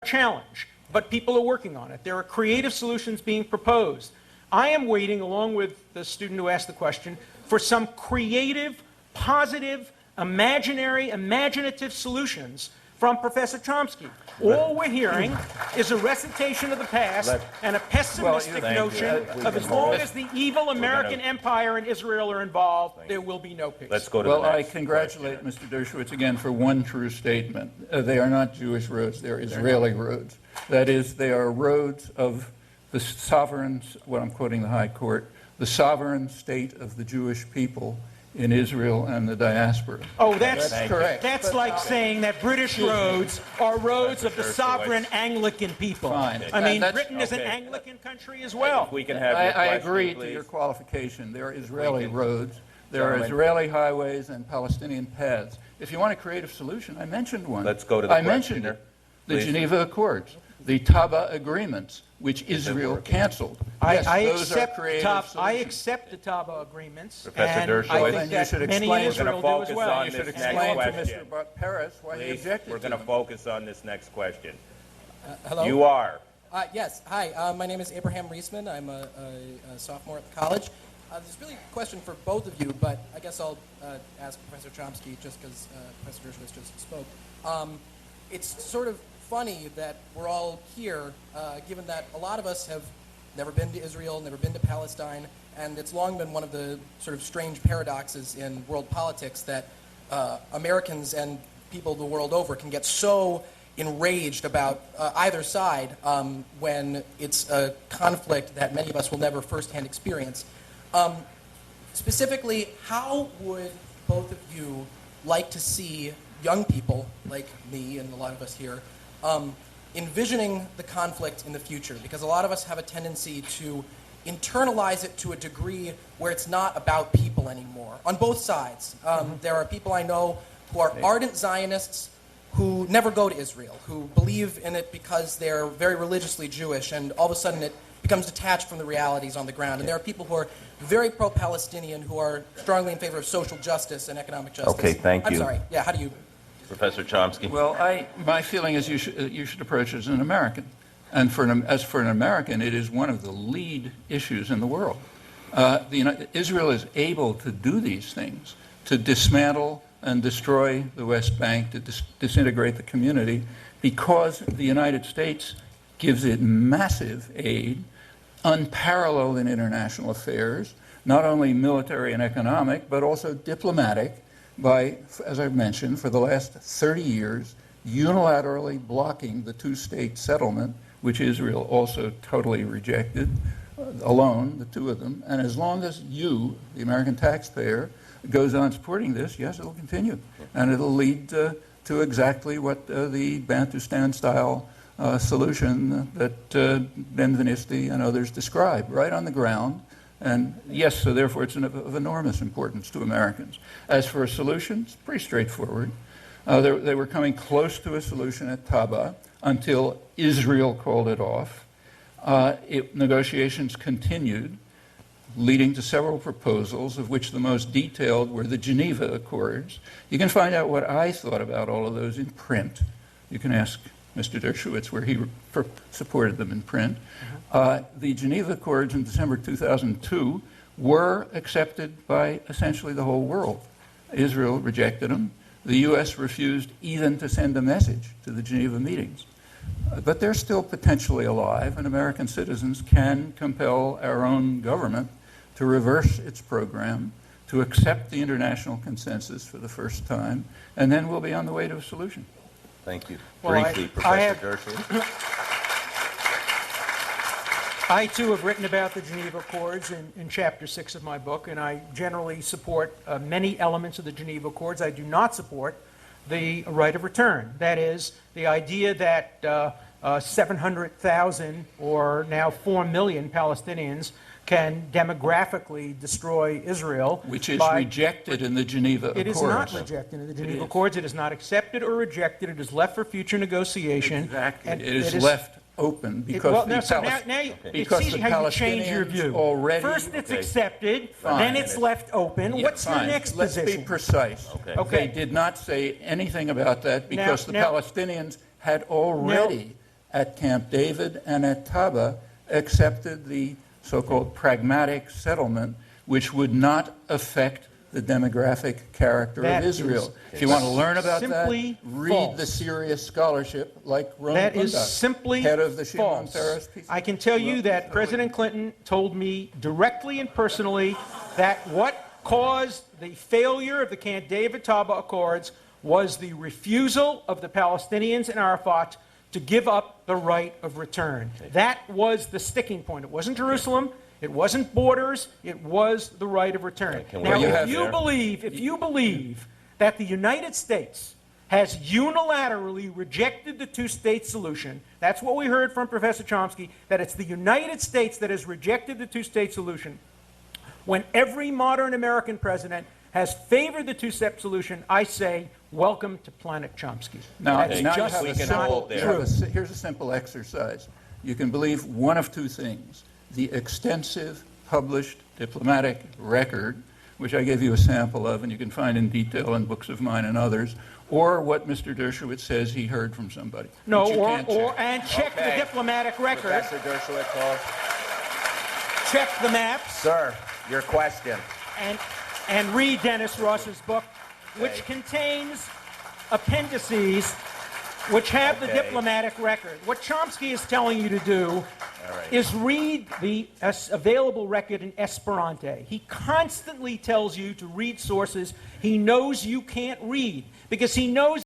challenge, but people are working on it. There are creative solutions being proposed. I am waiting, along with the student who asked the question, for some creative, positive, imaginative solutions from Professor Chomsky. All we're hearing is a recitation of the past and a pessimistic notion of as long as the evil American empire and Israel are involved, there will be no peace. Let's go to the next I congratulate Mr. Dershowitz again for one true statement. They are not Jewish roads, they're Israeli roads. That is, they are roads of the sovereign, what I'm quoting the High Court, the sovereign state of the Jewish people in Israel and the diaspora. Oh, that's correct. That's like saying that British roads are roads of the sovereign Anglican people. Fine. I mean, Britain is an Anglican country as well. We can have I agree to your qualification. There are Israeli roads, there are Israeli highways and Palestinian paths. If you want a creative solution, I mentioned one. Let's go to the I mentioned it. The Geneva Accords, the Taba agreements, which Israel canceled. Yes, those are creative solutions. I accept the Taba agreements, Professor and Dershowitz, I think that many in Israel do as well. You should explain to Mr. Peres why he objected. We're going to focus on this next question. Hello? You are. Yes. Hi. My name is Abraham Reisman. I'm a sophomore at the college. This is really a question for both of you, but I guess I'll ask Professor Chomsky just because Professor Dershowitz just spoke. It's sort of funny that we're all here, given that a lot of us have never been to Israel, never been to Palestine, and it's long been one of the sort of strange paradoxes in world politics that Americans and people the world over can get so enraged about either side when it's a conflict that many of us will never firsthand experience. Specifically, how would both of you like to see young people like me and a lot of us here envisioning the conflict in the future? Because a lot of us have a tendency to internalize it to a degree where it's not about people anymore, on both sides. There are people I know who are ardent Zionists who never go to Israel, who believe in it because they're very religiously Jewish, and all of a sudden it becomes detached from the realities on the ground. And there are people who are very pro-Palestinian who are strongly in favor of social justice and economic justice. Okay, thank you. I'm sorry. Yeah, how do you... Professor Chomsky. Well, my feeling is you should approach it as an American. And as for an American, it is one of the lead issues in the world. Israel is able to do these things, to dismantle and destroy the West Bank, to disintegrate the community, because the United States gives it massive aid, unparalleled in international affairs, not only military and economic, but also diplomatic, by, as I've mentioned, for the last 30 years, unilaterally blocking the two-state settlement, which Israel also totally rejected, alone, the two of them. And as long as you, the American taxpayer, goes on supporting this, yes, it'll continue. And it'll lead to exactly what the Bantustan-style solution that Ben-Veniste and others describe, right on the ground. And yes, so therefore it's of enormous importance to Americans. As for a solution, it's pretty straightforward. They were coming close to a solution at Taba until Israel called it off. Negotiations continued, leading to several proposals, of which the most detailed were the Geneva Accords. You can find out what I thought about all of those in print. You can ask Mr. Dershowitz where he supported them in print. The Geneva Accords in December 2002 were accepted by essentially the whole world. Israel rejected them. The U.S. refused even to send a message to the Geneva meetings. But they're still potentially alive, and American citizens can compel our own government to reverse its program, to accept the international consensus for the first time, and then we'll be on the way to a solution. Thank you. Well, Briefly, Professor Dershowitz. I, too, have written about the Geneva Accords in Chapter 6 of my book, and I generally support many elements of the Geneva Accords. I do not support the right of return. That is, the idea that 700,000 or now 4 million Palestinians can demographically destroy Israel. Which is rejected in the Geneva Accords. It is not rejected in the Geneva Accords. It is not accepted or rejected. It is left for future negotiation. Exactly. And it is left open because it's how you change your view. Already, first it's accepted, then it's left open. Yeah, What's fine. the next Let's position? be precise. Okay. They did not say anything about that because the Palestinians had already at Camp David and at Taba accepted the so-called pragmatic settlement, which would not affect the demographic character That of Israel. is If you want to learn about that, simply read false. the serious scholarship like Ron That is Bundock, simply head of the Shimon false. Peres Peace. I can tell you that President Clinton told me directly and personally that what caused the failure of the Camp David-Taba Accords was the refusal of the Palestinians and Arafat to give up the right of return. That was the sticking point. It wasn't Jerusalem. It wasn't borders. It was the right of return. Can we Now, have if there? you believe that the United States has unilaterally rejected the two-state solution, that's what we heard from Professor Chomsky, that it's the United States that has rejected the two-state solution, when every modern American president has favored the two-step solution, I say, welcome to Planet Chomsky. Now, That's now just we can not hold there. true. here's a simple exercise. You can believe one of two things: the extensive published diplomatic record, which I gave you a sample of, and you can find in detail in books of mine and others, or what Mr. Dershowitz says he heard from somebody. No, which you can't check. and check Okay. the diplomatic record, Professor Dershowitz, Hall. check the maps, Sir, your question. and read Dennis Ross's book, which Okay. contains appendices which have the Okay. diplomatic record. What Chomsky is telling you to do All right. is read the available record in Esperanto. He constantly tells you to read sources he knows you can't read because he knows